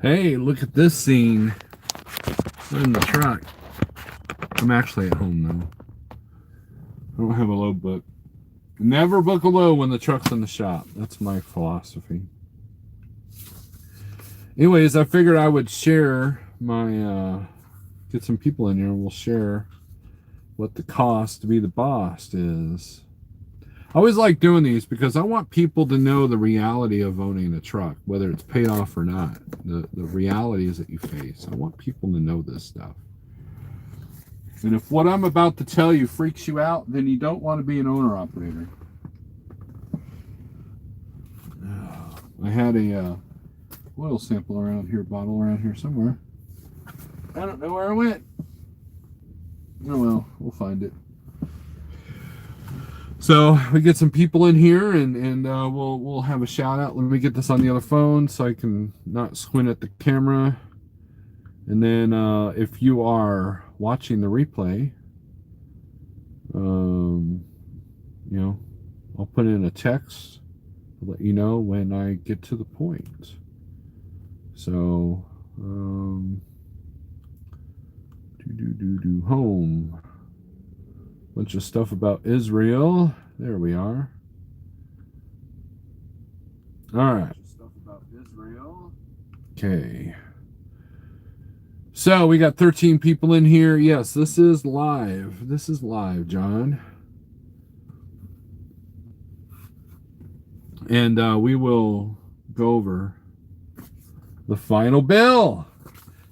Hey, look at this scene. I'm in the truck. I'm actually at home now. I don't have a load book. Never book a load when the truck's in the shop. That's my philosophy. Anyways, I figured I would share my, get some people in here and we'll share what the cost to be the boss is. I always like doing these because I want people to know the reality of owning a truck, whether it's paid off or not. The realities that you face. I want people to know this stuff. And if what I'm about to tell you freaks you out, then you don't want to be an owner-operator. I had a oil sample around here, bottle around here somewhere. I don't know where it went. Oh well, we'll find it. So we get some people in here, and we'll have a shout out. Let me get this on the other phone so I can not squint at the camera. And then if you are watching the replay, I'll put in a text to let you know when I get to the point. So home. Bunch of stuff about Israel. There we are. All right. Stuff about Israel. Okay. So we got 13 people in here. Yes, this is live. This is live, John. And we will go over the final bill.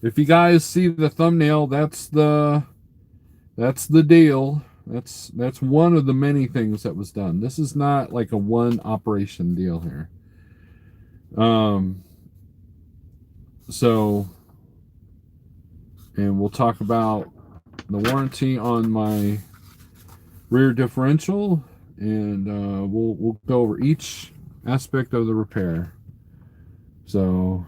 If you guys see the thumbnail, that's the deal. That's one of the many things that was done. This is not like a one operation deal here. So, and we'll talk about the warranty on my rear differential, and we'll go over each aspect of the repair. So,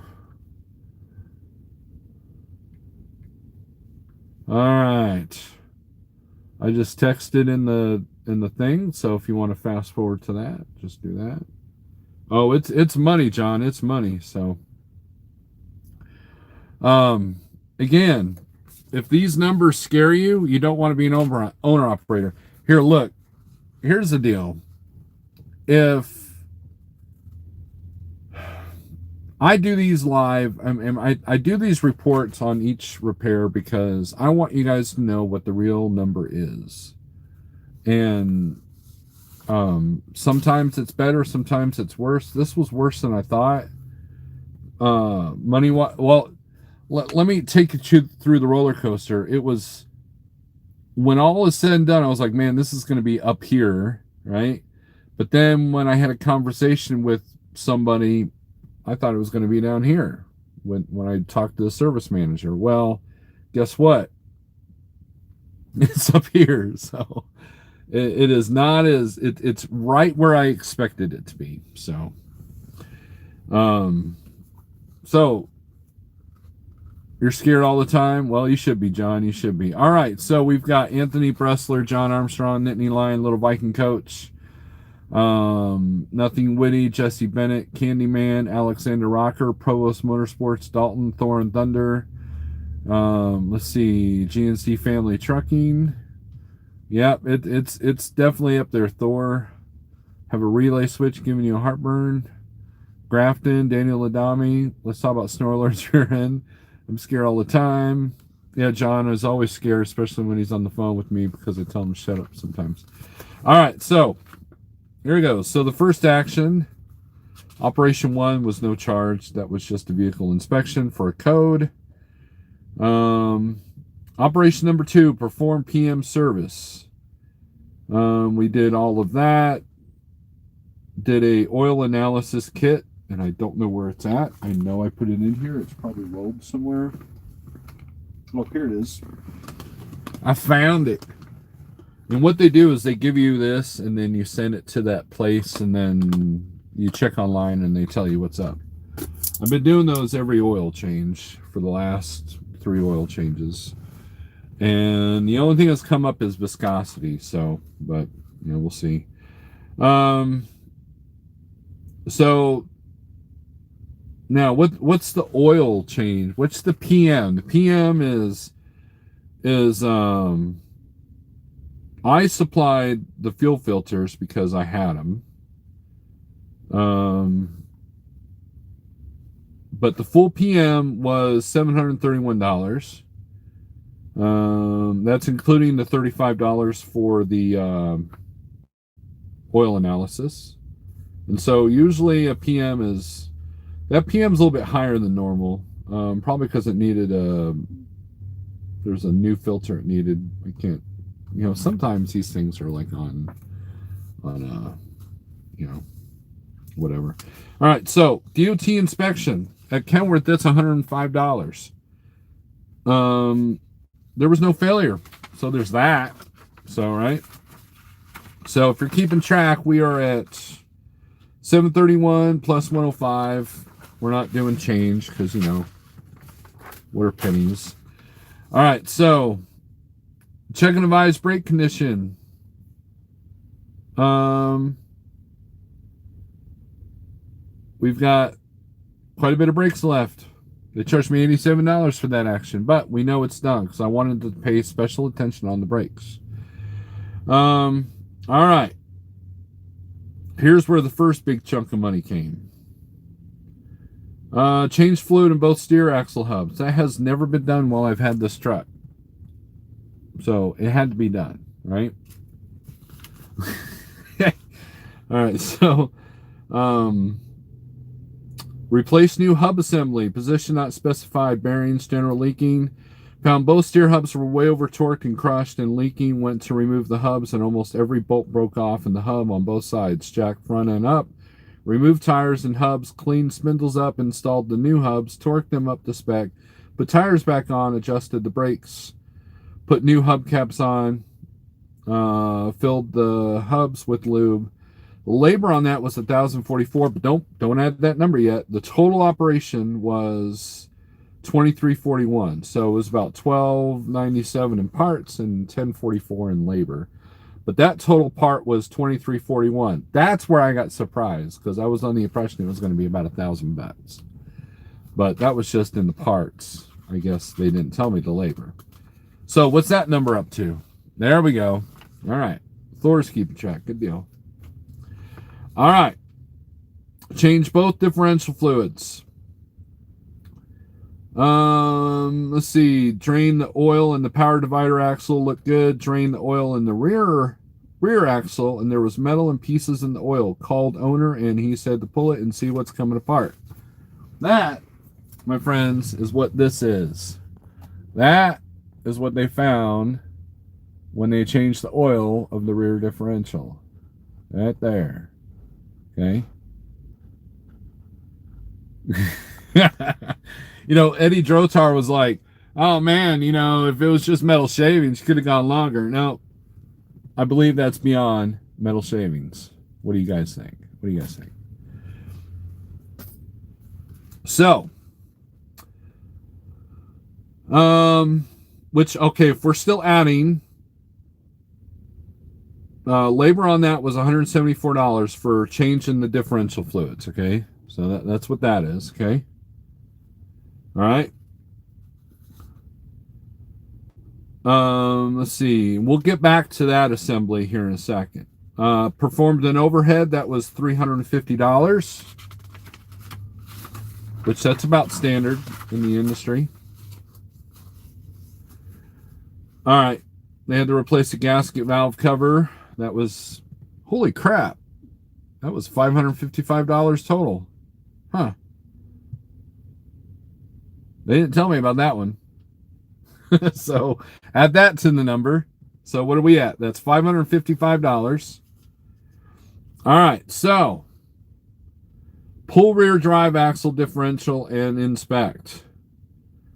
all right. I just texted in the thing, so if you want to fast forward to that, just do that. Oh, it's money, John. It's money. So, again, if these numbers scare you, you don't want to be an owner operator. Here, look. Here's the deal. If I do these live, I do these reports on each repair because I want you guys to know what the real number is. And sometimes it's better, sometimes it's worse. This was worse than I thought. Well, let me take you through the roller coaster. It was, when all is said and done, I was like, man, this is going to be up here, right? But then when I had a conversation with somebody, I thought it was going to be down here when I talked to the service manager. Well, guess what? It's up here. So it is not as it's right where I expected it to be. So you're scared all the time? Well, you should be, John. You should be. All right. So we've got Anthony Bressler, John Armstrong, Nittany Lion, Little Viking Coach, Nothing Witty, Jesse Bennett, Candyman, Alexander Rocker, Provost Motorsports, Dalton, Thor and Thunder. Let's see, GNC Family Trucking. Yep, it's definitely up there. Thor, have a relay switch giving you a heartburn. Grafton, Daniel Adami. Let's talk about Snorelord's rear end. I'm scared all the time. Yeah, John is always scared, especially when he's on the phone with me because I tell him to shut up sometimes. All right, so here we go. So the first action, Operation 1 was no charge. That was just a vehicle inspection for a code. Operation number 2, perform PM service. We did all of that. Did a oil analysis kit, and I don't know where it's at. I know I put it in here. It's probably rolled somewhere. Oh, here it is. I found it. And what they do is they give you this, and then you send it to that place, and then you check online, and they tell you what's up. I've been doing those every oil change for the last 3 oil changes. And the only thing that's come up is viscosity. So, but, we'll see. So Now, what's the oil change? What's the PM? The PM is I supplied the fuel filters because I had them. But the full PM was $731. That's including the $35 for the oil analysis. And so usually a PM is a little bit higher than normal. Probably because it needed there's a new filter it needed. I can't, sometimes these things are like on whatever. All right, so DOT inspection at Kenworth, that's $105. There was no failure, so there's that. So right. So if you're keeping track, we are at 731 plus 105. We're not doing change because we're pennies. All right, so check and advise brake condition. We've got quite a bit of brakes left. They charged me $87 for that action, but we know it's done because I wanted to pay special attention on the brakes. All right. Here's where the first big chunk of money came. Change fluid in both steer axle hubs. That has never been done while I've had this truck. So it had to be done, right? All right, so replace new hub assembly. Position not specified. Bearings general leaking. Found both steer hubs were way over torqued and crushed and leaking. Went to remove the hubs and almost every bolt broke off in the hub on both sides. Jack front end up. Removed tires and hubs. Cleaned spindles up. Installed the new hubs. Torqued them up to spec. Put tires back on. Adjusted the brakes. Put new hubcaps on. Filled the hubs with lube. Labor on that was $1,044, but don't add that number yet. The total operation was $2,341, so it was about $1,297 in parts and $1,044 in labor. But that total part was $2,341. That's where I got surprised because I was on the impression it was going to be about $1,000, but that was just in the parts. I guess they didn't tell me the labor. So what's that number up to? There we go. All right, Thor's keeping track. Good deal. All right. Change both differential fluids. Let's see. Drain the oil in the power divider axle. Looked good. Drain the oil in the rear axle, and there was metal and pieces in the oil. Called owner, and he said to pull it and see what's coming apart. That, my friends, is what this is. That is what they found when they changed the oil of the rear differential. Right there. Okay. Eddie Drotar was like, oh man, if it was just metal shavings, could have gone longer. No, I believe that's beyond metal shavings. What do you guys think? So, if we're still adding, labor on that was $174 for changing the differential fluids, okay? So that's what that is, okay? All right. Let's see. We'll get back to that assembly here in a second. Performed an overhead, that was $350, which that's about standard in the industry. All right. They had to replace the gasket valve cover. That was, holy crap, that was $555 total. Huh. They didn't tell me about that one. So add that to the number. So what are we at? That's $555. All right, so pull rear drive axle differential and inspect.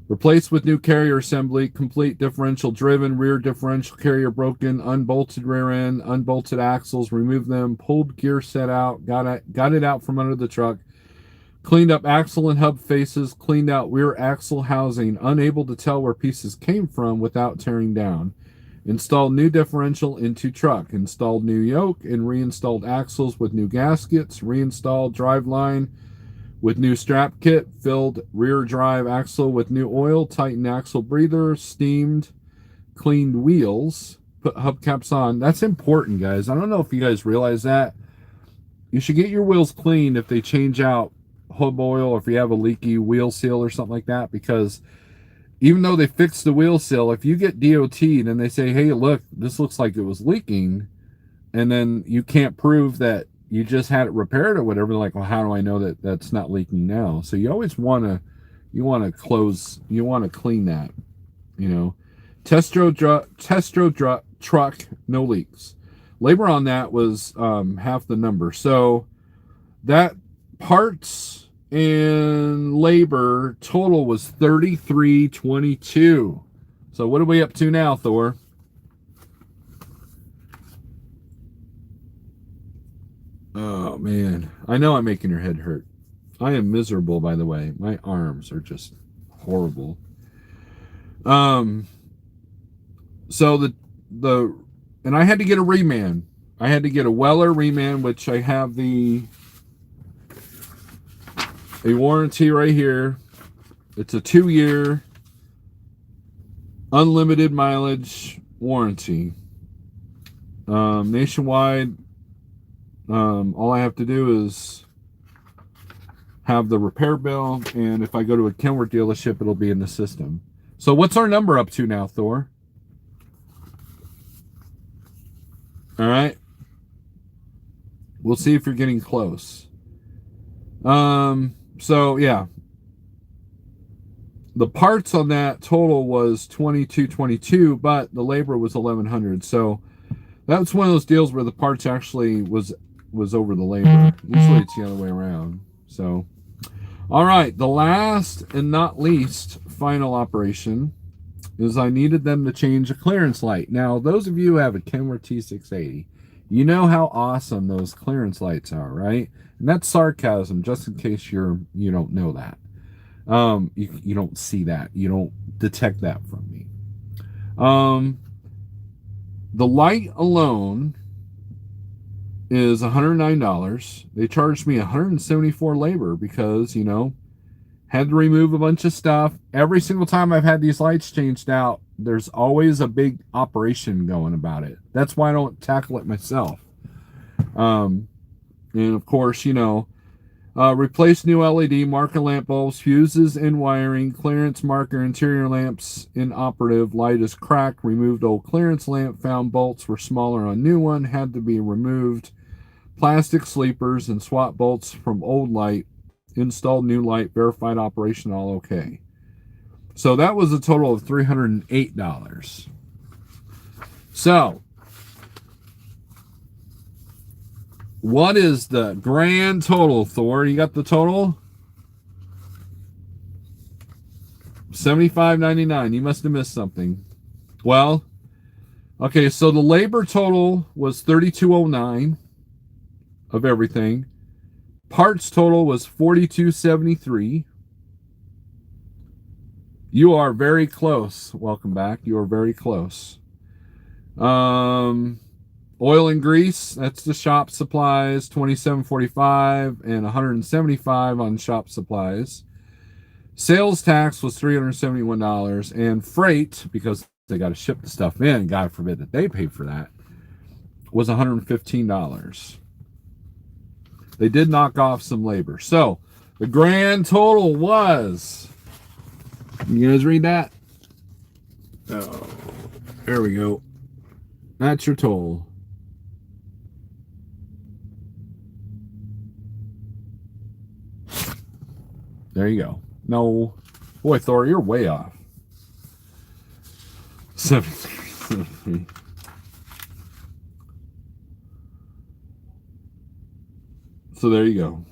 Replace with new carrier assembly, complete differential driven, rear differential carrier broken, unbolted rear end, unbolted axles, remove them, pulled gear set out, got it out from under the truck, cleaned up axle and hub faces, cleaned out rear axle housing, unable to tell where pieces came from without tearing down. Installed new differential into truck, installed new yoke and reinstalled axles with new gaskets, reinstalled driveline with new strap kit, filled rear drive axle with new oil, tightened axle breather, steamed, cleaned wheels, put hubcaps on. That's important, guys. I don't know if you guys realize that. You should get your wheels cleaned if they change out hub oil or if you have a leaky wheel seal or something like that, because even though they fixed the wheel seal, if you get DOT'd and they say, hey, look, this looks like it was leaking, and then you can't prove that you just had it repaired or whatever, they're like, well, how do I know that that's not leaking now? So you always want to clean that, you know. Test road truck, no leaks. Labor on that was half the number. So that parts and labor total was $33.22. So what are we up to now, Thor? Oh man, I know I'm making your head hurt. I am miserable, by the way. My arms are just horrible. So and I had to get a reman. I had to get a Weller reman, which I have a warranty right here. It's a 2-year unlimited mileage warranty. Nationwide. All I have to do is have the repair bill, and if I go to a Kenworth dealership, it'll be in the system. So what's our number up to now, Thor? All right. We'll see if you're getting close. So yeah. The parts on that total was $22.22, but the labor was $1,100. So that's one of those deals where the parts actually was over the labor. Usually it's the other way around. So, all right. The last and not least final operation is I needed them to change a clearance light. Now, those of you who have a Kenworth T680, you know how awesome those clearance lights are, right? And that's sarcasm, just in case you don't know that. You don't see that. You don't detect that from me. The light alone is $109. They charged me $174 labor because, had to remove a bunch of stuff. Every single time I've had these lights changed out, there's always a big operation going about it. That's why I don't tackle it myself. And of course, replace new LED marker lamp bulbs, fuses in wiring, clearance marker interior lamps inoperative, light is cracked, removed old clearance lamp, found bolts were smaller on new one, had to be removed, plastic sleepers and swap bolts from old light, installed new light, verified operation, all okay. So that was a total of $308. So what is the grand total, Thor? You got the total? $75.99. You must have missed something. Well, okay, so the labor total was $32.09 of everything. Parts total was $42.73. You are very close. Welcome back. You are very close. Oil and grease, that's the shop supplies, $27.45 and $175 on shop supplies. Sales tax was $371, and freight, because they got to ship the stuff in, God forbid that they paid for that, was $115. They did knock off some labor. So the grand total was, you guys read that? Oh, there we go. That's your total. There you go. No. Boy, Thor, you're way off. 73. So there you go.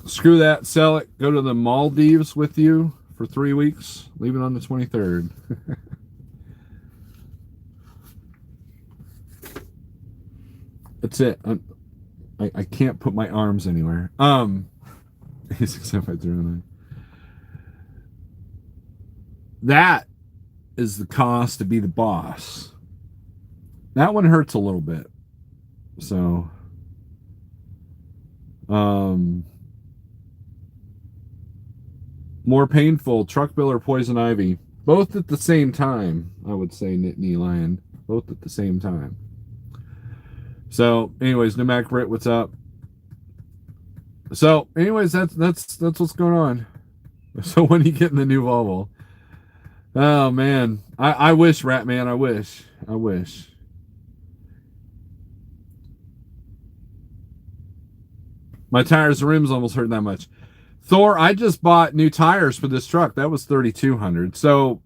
Screw that, sell it, go to the Maldives with you for 3 weeks, leave it on the 23rd. That's it. I can't put my arms anywhere. That is the cost to be the boss. That one hurts a little bit. So, um, more painful, truck bill or poison ivy. Both at the same time, I would say, Nittany Lion. Both at the same time. So, anyways, Numac Brit, what's up? So, anyways, that's what's going on. So, when are you getting the new Volvo? Oh man, I wish, Rat Man. I wish. My tires and rims almost hurt that much. Thor, I just bought new tires for this truck. That was 3,200. So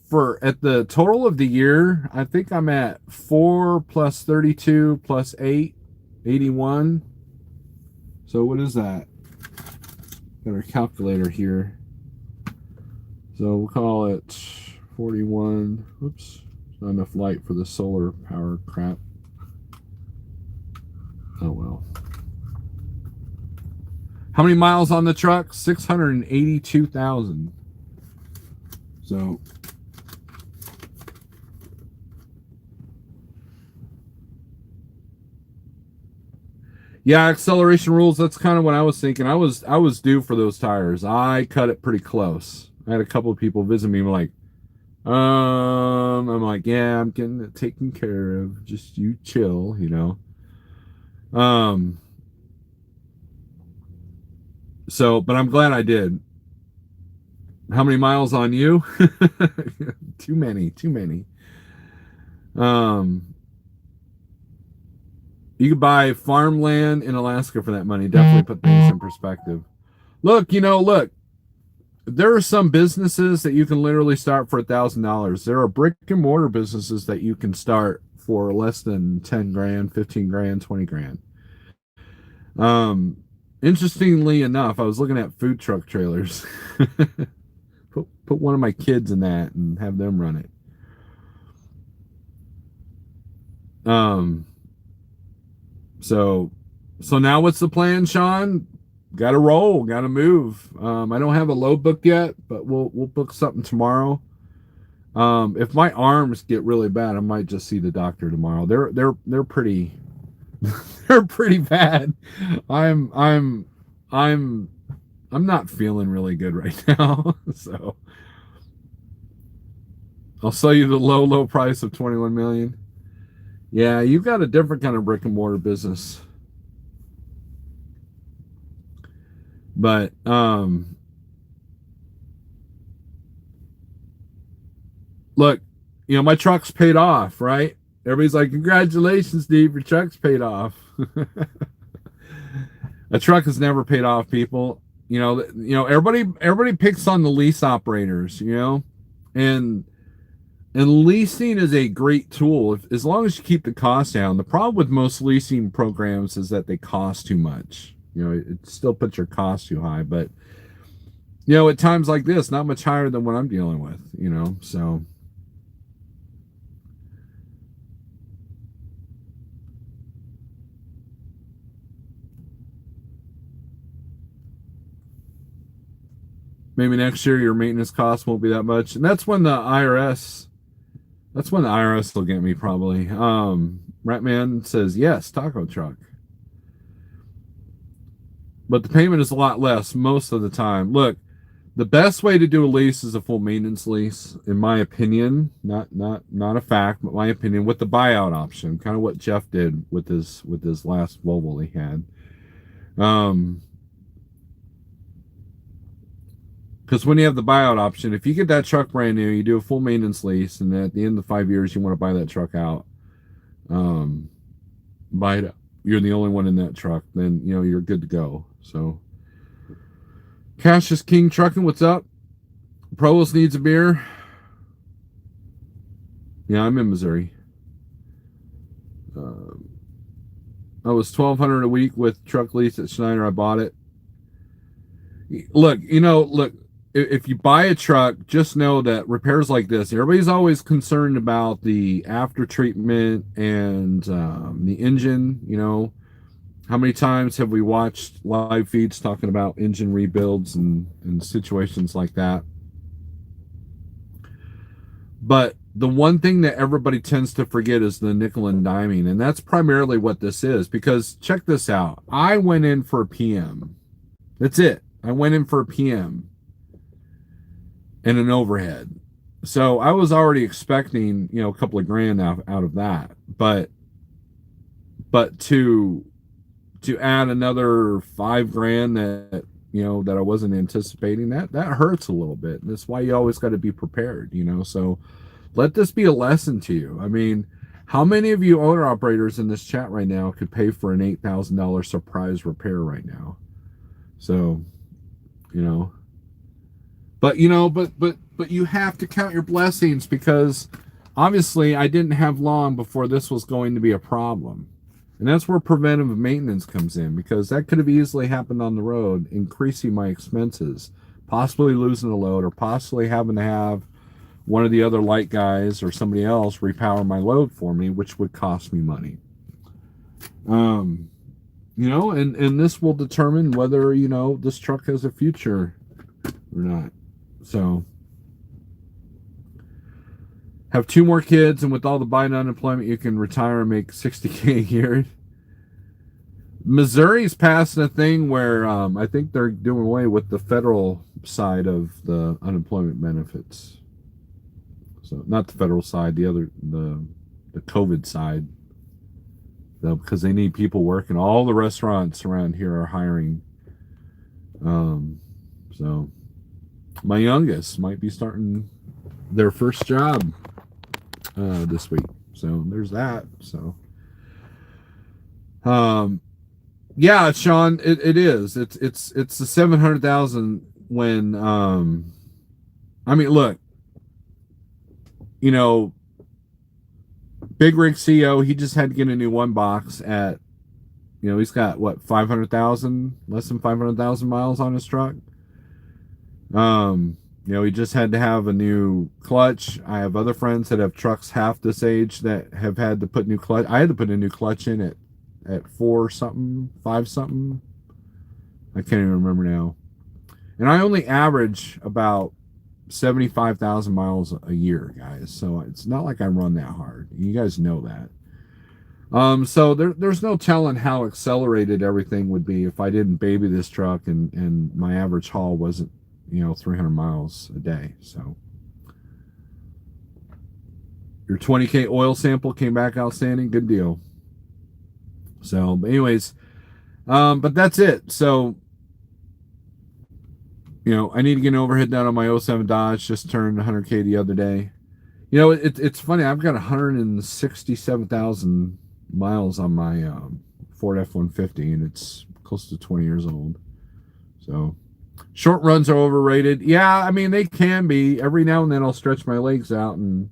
for at the total of the year, I think I'm at 4 plus 32 plus 8, 81. So what is that? Got our calculator here. So we'll call it 41. Oops, not enough light for the solar power crap. Oh well. How many miles on the truck? 682,000. So yeah, acceleration rules. That's kind of what I was thinking. I was due for those tires. I cut it pretty close. I had a couple of people visit me and were like, I'm like, yeah, I'm getting it taken care of. Just you chill, you know. So, but I'm glad I did. How many miles on you? Too many. You could buy farmland in Alaska for that money. Definitely put things in perspective. Look, there are some businesses that you can literally start for $1,000. There are brick and mortar businesses that you can start for less than 10 grand, 15 grand, 20 grand. Interestingly enough, I was looking at food truck trailers. put one of my kids in that and have them run it. So now what's the plan, Sean? Got to roll, got to move. I don't have a load book yet, but we'll book something tomorrow. If my arms get really bad, I might just see the doctor tomorrow. They're pretty they're pretty bad. I'm not feeling really good right now. So I'll sell you the low price of 21 million. Yeah, you've got a different kind of brick and mortar business. But look, my truck's paid off, right? Everybody's like, congratulations, Steve, your truck's paid off. A truck has never paid off, people. Everybody picks on the lease operators, and leasing is a great tool as long as you keep the cost down. The problem with most leasing programs is that they cost too much. It still puts your cost too high, but at times like this, not much higher than what I'm dealing with, so. Maybe next year your maintenance costs won't be that much. And that's when the IRS will get me probably. Ratman says, yes, taco truck. But the payment is a lot less most of the time. Look, the best way to do a lease is a full maintenance lease, in my opinion. Not a fact, but my opinion, with the buyout option, kind of what Jeff did with his last Volvo he had. Because when you have the buyout option, if you get that truck brand new, you do a full maintenance lease, and then at the end of the 5 years, you want to buy that truck out, buy it. You're the only one in that truck, then you're good to go. So, Cassius King Trucking, what's up? Provost needs a beer. Yeah, I'm in Missouri. I was $1,200 a week with truck lease at Schneider. I bought it. Look, if you buy a truck, just know that repairs like this, everybody's always concerned about the after treatment and the engine. How many times have we watched live feeds talking about engine rebuilds and situations like that? But the one thing that everybody tends to forget is the nickel and diming, and that's primarily what this is. Because check this out, I went in for a PM. That's it. I went in for a PM and an overhead. So I was already expecting, a couple of grand out of that. But to add another 5 grand that that I wasn't anticipating, that hurts a little bit. And that's why you always got to be prepared, So let this be a lesson to you. I mean, how many of you owner operators in this chat right now could pay for an $8,000 surprise repair right now? So, but you have to count your blessings, because obviously I didn't have long before this was going to be a problem. And that's where preventive maintenance comes in, because that could have easily happened on the road, increasing my expenses, possibly losing a load, or possibly having to have one of the other light guys or somebody else repower my load for me, which would cost me money. And this will determine whether, this truck has a future or not. So, have 2 more kids, and with all the Biden unemployment, you can retire and make $60K a year. Missouri's passing a thing where I think they're doing away with the federal side of the unemployment benefits. So not the federal side, the COVID side, though, because they need people working. All the restaurants around here are hiring. So my youngest might be starting their first job this week. So there's that. So yeah, Sean, it is. It's the 700,000 when I mean, look, Big Rig CEO, he just had to get a new one box at, he's got what, 500,000, less than 500,000 miles on his truck. He just had to have a new clutch. I have other friends that have trucks half this age that have had to put new clutch. I had to put a new clutch in at 4 something, 5 something. I can't even remember now. And I only average about 75,000 miles a year, guys. So it's not like I run that hard. You guys know that. So there's no telling how accelerated everything would be if I didn't baby this truck and my average haul wasn't, 300 miles a day. So your 20K oil sample came back outstanding. Good deal. So, but anyways, but that's it. So, I need to get an overhead done on my 07 Dodge. Just turned 100K the other day. It's funny. I've got 167,000 miles on my Ford F-150, and it's close to 20 years old. So, short runs are overrated. Yeah, I mean, they can be. Every now and then I'll stretch my legs out and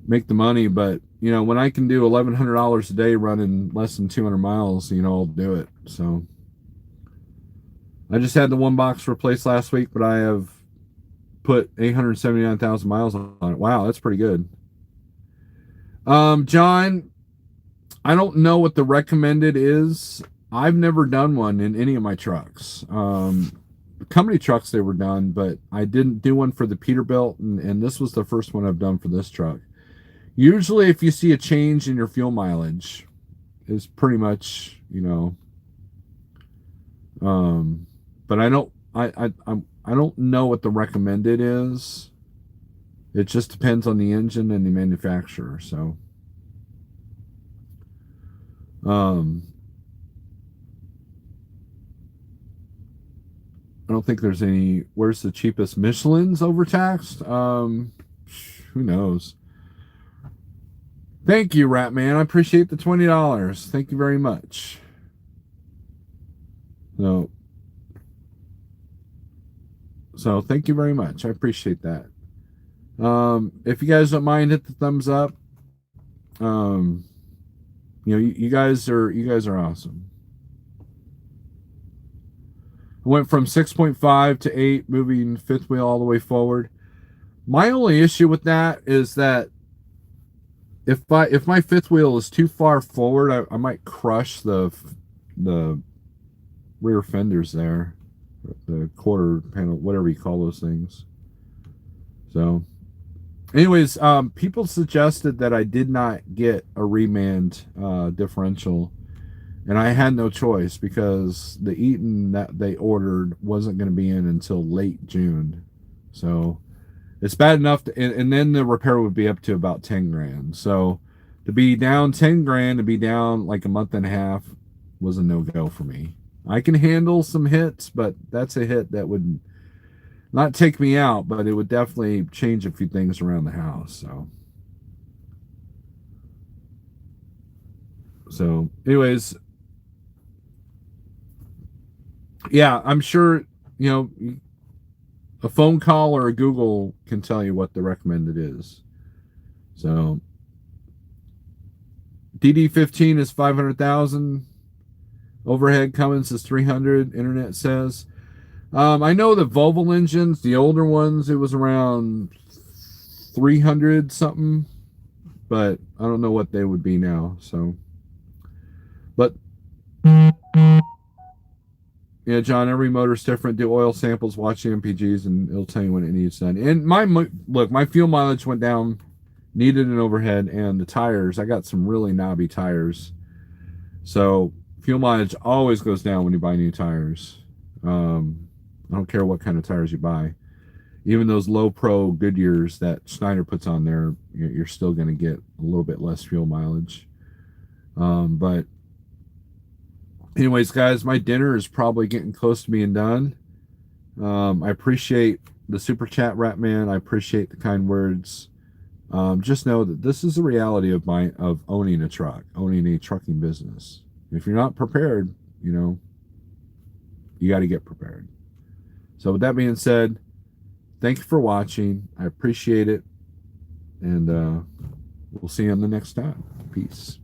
make the money. But, when I can do $1,100 a day running less than 200 miles, I'll do it. So, I just had the one box replaced last week, but I have put 879,000 miles on it. Wow, that's pretty good. John, I don't know what the recommended is. I've never done one in any of my trucks. Company trucks, they were done, but I didn't do one for the Peterbilt, and this was the first one I've done for this truck. Usually, if you see a change in your fuel mileage, it's pretty much, but I don't know what the recommended is. It just depends on the engine and the manufacturer. So, I don't think there's any. Where's the cheapest? Michelin's overtaxed. Who knows? Thank you, Ratman. I appreciate the $20. Thank you very much. So thank you very much. I appreciate that. If you guys don't mind, hit the thumbs up. You guys are awesome. I went from 6.5 to 8, moving fifth wheel all the way forward. My only issue with that is that if my fifth wheel is too far forward, I might crush the rear fenders there, the quarter panel, whatever you call those things. So Anyways, people suggested that I did not get a remand differential, and I had no choice because the Eaton that they ordered wasn't going to be in until late June. So it's bad enough and then the repair would be up to about 10 grand. So to be down 10 grand, to be down like a month and a half was a no-go for me. I can handle some hits, but that's a hit that would not take me out, but it would definitely change a few things around the house. So anyways, yeah, I'm sure, you know, a phone call or a Google can tell you what the recommended is. So DD15 is 500,000. Overhead Cummins is 300. Internet says. I know the Volvo engines, the older ones, it was around 300 something, but I don't know what they would be now. So, but yeah, John, every motor's different. Do oil samples, watch the MPGs, and it'll tell you when it needs done. And my fuel mileage went down, needed an overhead, and the tires. I got some really knobby tires, so fuel mileage always goes down when you buy new tires. I don't care what kind of tires you buy. Even those low pro Goodyears that Schneider puts on there, you're still going to get a little bit less fuel mileage. But anyways, guys, my dinner is probably getting close to being done. I appreciate the super chat, Ratman. I appreciate the kind words. Just know that this is the reality of owning a truck, owning a trucking business. If you're not prepared, you got to get prepared. So with that being said, thank you for watching. I appreciate it, and we'll see you on the next time. Peace.